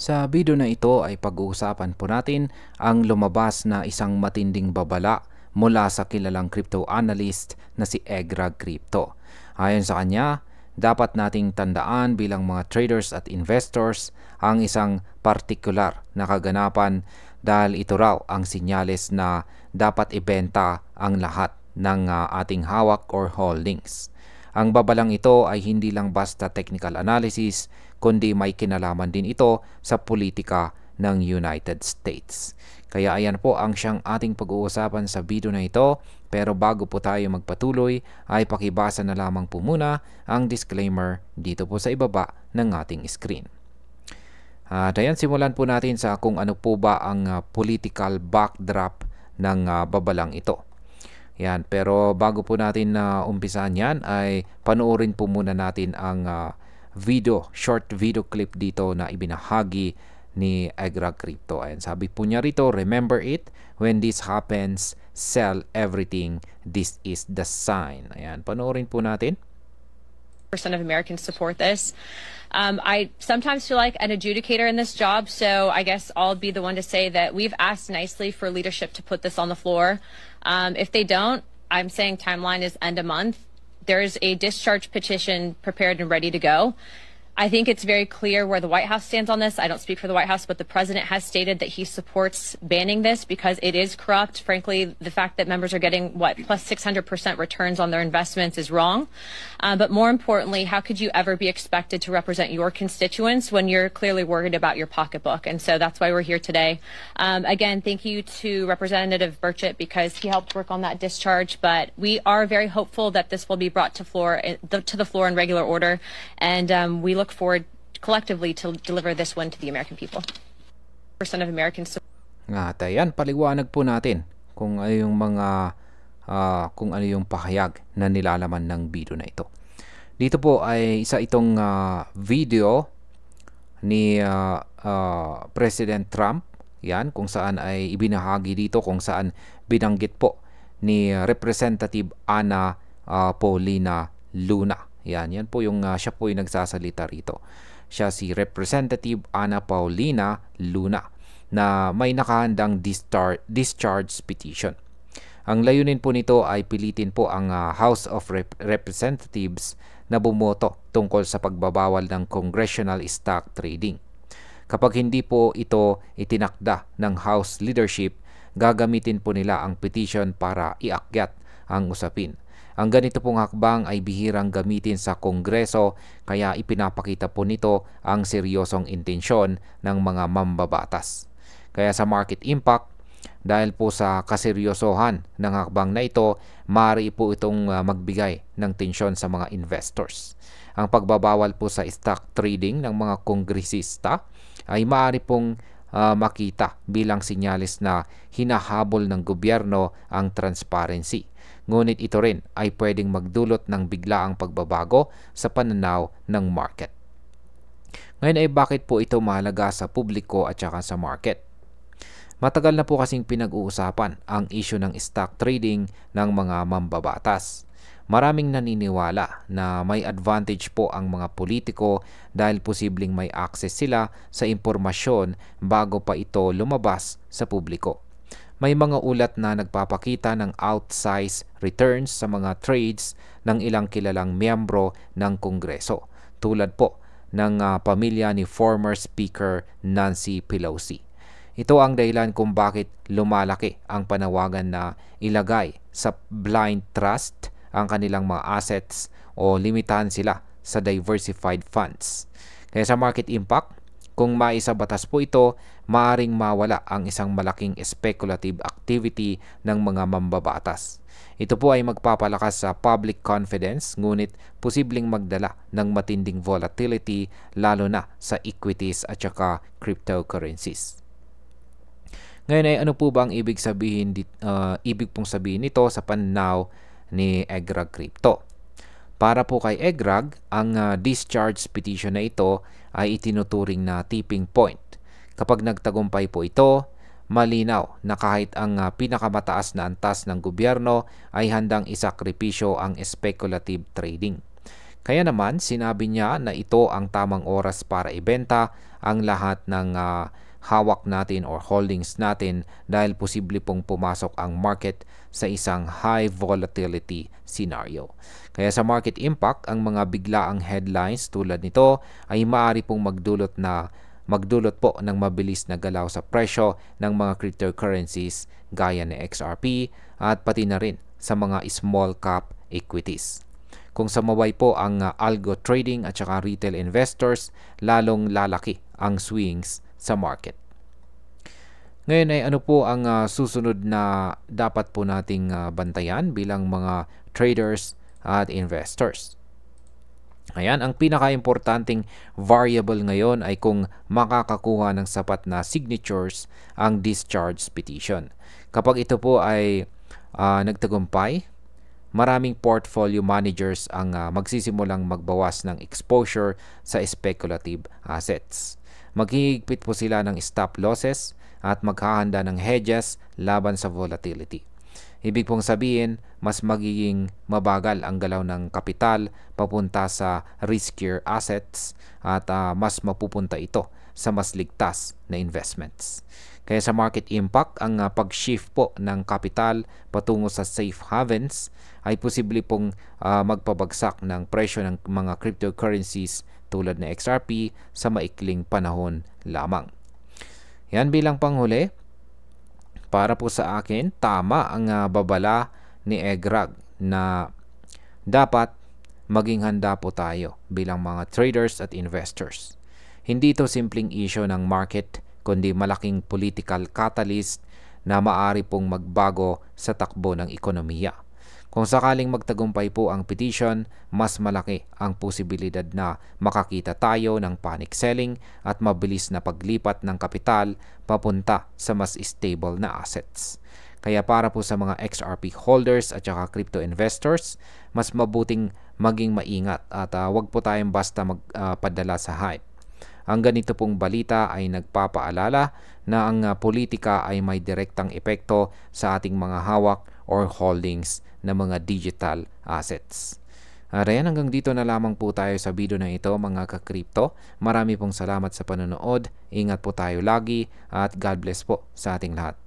Sa video na ito ay pag-uusapan po natin ang lumabas na isang matinding babala mula sa kilalang crypto analyst na si Egrag Crypto. Ayon sa kanya, dapat nating tandaan bilang mga traders at investors ang isang partikular na kaganapan dahil ito raw ang sinyales na dapat ibenta ang lahat ng ating hawak or holdings. Ang babalang ito ay hindi lang basta technical analysis, kundi may kinalaman din ito sa politika ng United States. Kaya ayan po ang siyang ating pag-uusapan sa video na ito. Pero bago po tayo magpatuloy, ay pakibasa na lamang po muna ang disclaimer dito po sa ibaba ng ating screen. At ayan, simulan po natin sa kung ano po ba ang political backdrop ng babalang ito. Yan, pero bago po natin umpisahan yan ay panoorin po muna natin ang short video clip dito na ibinahagi ni Egrag Crypto. Ayan, sabi po niya rito, "Remember it, when this happens, sell everything. This is the sign." Ayan, panoorin po natin. Percent of Americans support this. I sometimes feel like an adjudicator in this job, so I guess I'll be the one to say that we've asked nicely for leadership to put this on the floor. If they don't, I'm saying timeline is end of month. There's a discharge petition prepared and ready to go. I think it's very clear where the White House stands on this. I don't speak for the White House, but the president has stated that he supports banning this because it is corrupt. Frankly, the fact that members are getting, plus 600% returns on their investments is wrong. But more importantly, how could you ever be expected to represent your constituents when you're clearly worried about your pocketbook? And so that's why we're here today. Again, thank you to Representative Burchett because he helped work on that discharge. But we are very hopeful that this will be brought to the floor in regular order. And we look forward collectively to deliver this one to the American people. Percent of Americans. At ayan, paliwanag po natin kung ano yung mga kung ano yung pahayag na nilalaman ng video na ito. Dito po ay isa itong video ni President Trump, yan, kung saan ay ibinahagi dito kung saan binanggit po ni Representative Ana Paulina Luna. Yan po yung siya po yung nagsasalita rito. Siya si Representative Ana Paulina Luna na may nakahandang discharge petition. Ang layunin po nito ay pilitin po ang House of Representatives na bumoto tungkol sa pagbabawal ng congressional stock trading. Kapag hindi po ito itinakda ng House leadership, gagamitin po nila ang petition para iakyat ang usapin. Ang ganito pong hakbang ay bihirang gamitin sa Kongreso kaya ipinapakita po nito ang seryosong intensyon ng mga mambabatas. Kaya sa market impact, dahil po sa kaseryosohan ng hakbang na ito, maaari po itong magbigay ng tensyon sa mga investors. Ang pagbabawal po sa stock trading ng mga kongresista ay maaari pong makita bilang sinyalis na hinahabol ng gobyerno ang transparency. Ngunit ito rin ay pwedeng magdulot ng biglaang pagbabago sa pananaw ng market. Ngayon ay bakit po ito mahalaga sa publiko at saka sa market? Matagal na po kasing pinag-uusapan ang issue ng stock trading ng mga mambabatas. Maraming naniniwala na may advantage po ang mga politiko dahil posibleng may access sila sa impormasyon bago pa ito lumabas sa publiko. May mga ulat na nagpapakita ng outsized returns sa mga trades ng ilang kilalang miyembro ng Kongreso, tulad po ng pamilya ni former Speaker Nancy Pelosi. Ito ang dahilan kung bakit lumalaki ang panawagan na ilagay sa blind trust ang kanilang mga assets o limitahan sila sa diversified funds. Kaya sa market impact, kung maisabatas po ito, maaring mawala ang isang malaking speculative activity ng mga mambabatas. Ito po ay magpapalakas sa public confidence, ngunit posibleng magdala ng matinding volatility lalo na sa equities at saka cryptocurrencies. Ngayon ay ano po ba ang ibig pong sabihin nito sa pananaw ni Egrag Crypto? Para po kay Egrag, ang discharge petition na ito ay itinuturing na tipping point. Kapag nagtagumpay po ito, malinaw na kahit ang pinakamataas na antas ng gobyerno ay handang isakripisyo ang speculative trading. Kaya naman sinabi niya na ito ang tamang oras para ibenta ang lahat ng hawak natin or holdings natin dahil posible pong pumasok ang market sa isang high volatility scenario. Kaya sa market impact, ang mga biglaang headlines tulad nito ay maaari pong magdulot po ng mabilis na galaw sa presyo ng mga cryptocurrencies gaya ni XRP at pati na rin sa mga small cap equities. Kung sumabay po ang algo trading at saka retail investors, lalong lalaki ang swings sa market. Ngayon ay ano po ang susunod na dapat po nating bantayan bilang mga traders at investors? Ayan, ang pinaka-importanting variable ngayon ay kung makakakuha ng sapat na signatures ang discharge petition. Kapag ito po ay nagtagumpay, maraming portfolio managers ang magsisimulang magbawas ng exposure sa speculative assets. Maghihigpit po sila ng stop losses at maghahanda ng hedges laban sa volatility. Ibig pong sabihin, mas magiging mabagal ang galaw ng kapital papunta sa riskier assets at mas mapupunta ito sa mas ligtas na investments. Kaya sa market impact, ang pag-shift po ng kapital patungo sa safe havens ay posible pong magpabagsak ng presyo ng mga cryptocurrencies tulad ng XRP sa maikling panahon lamang. Yan bilang panghuli, para po sa akin, tama ang babala ni Egrag na dapat maging handa po tayo bilang mga traders at investors. Hindi ito simpleng issue ng market, kundi malaking political catalyst na maaari pong magbago sa takbo ng ekonomiya. Kung sakaling magtagumpay po ang petition, mas malaki ang posibilidad na makakita tayo ng panic selling at mabilis na paglipat ng kapital papunta sa mas stable na assets. Kaya para po sa mga XRP holders at saka crypto investors, mas mabuting maging maingat at wag po tayong basta magpadala sa hype. Ang ganito pong balita ay nagpapaalala na ang politika ay may direktang epekto sa ating mga hawak or holdings na mga digital assets. Ayan, hanggang dito na lamang po tayo sa video na ito mga ka-crypto. Marami pong salamat sa panonood. Ingat po tayo lagi at God bless po sa ating lahat.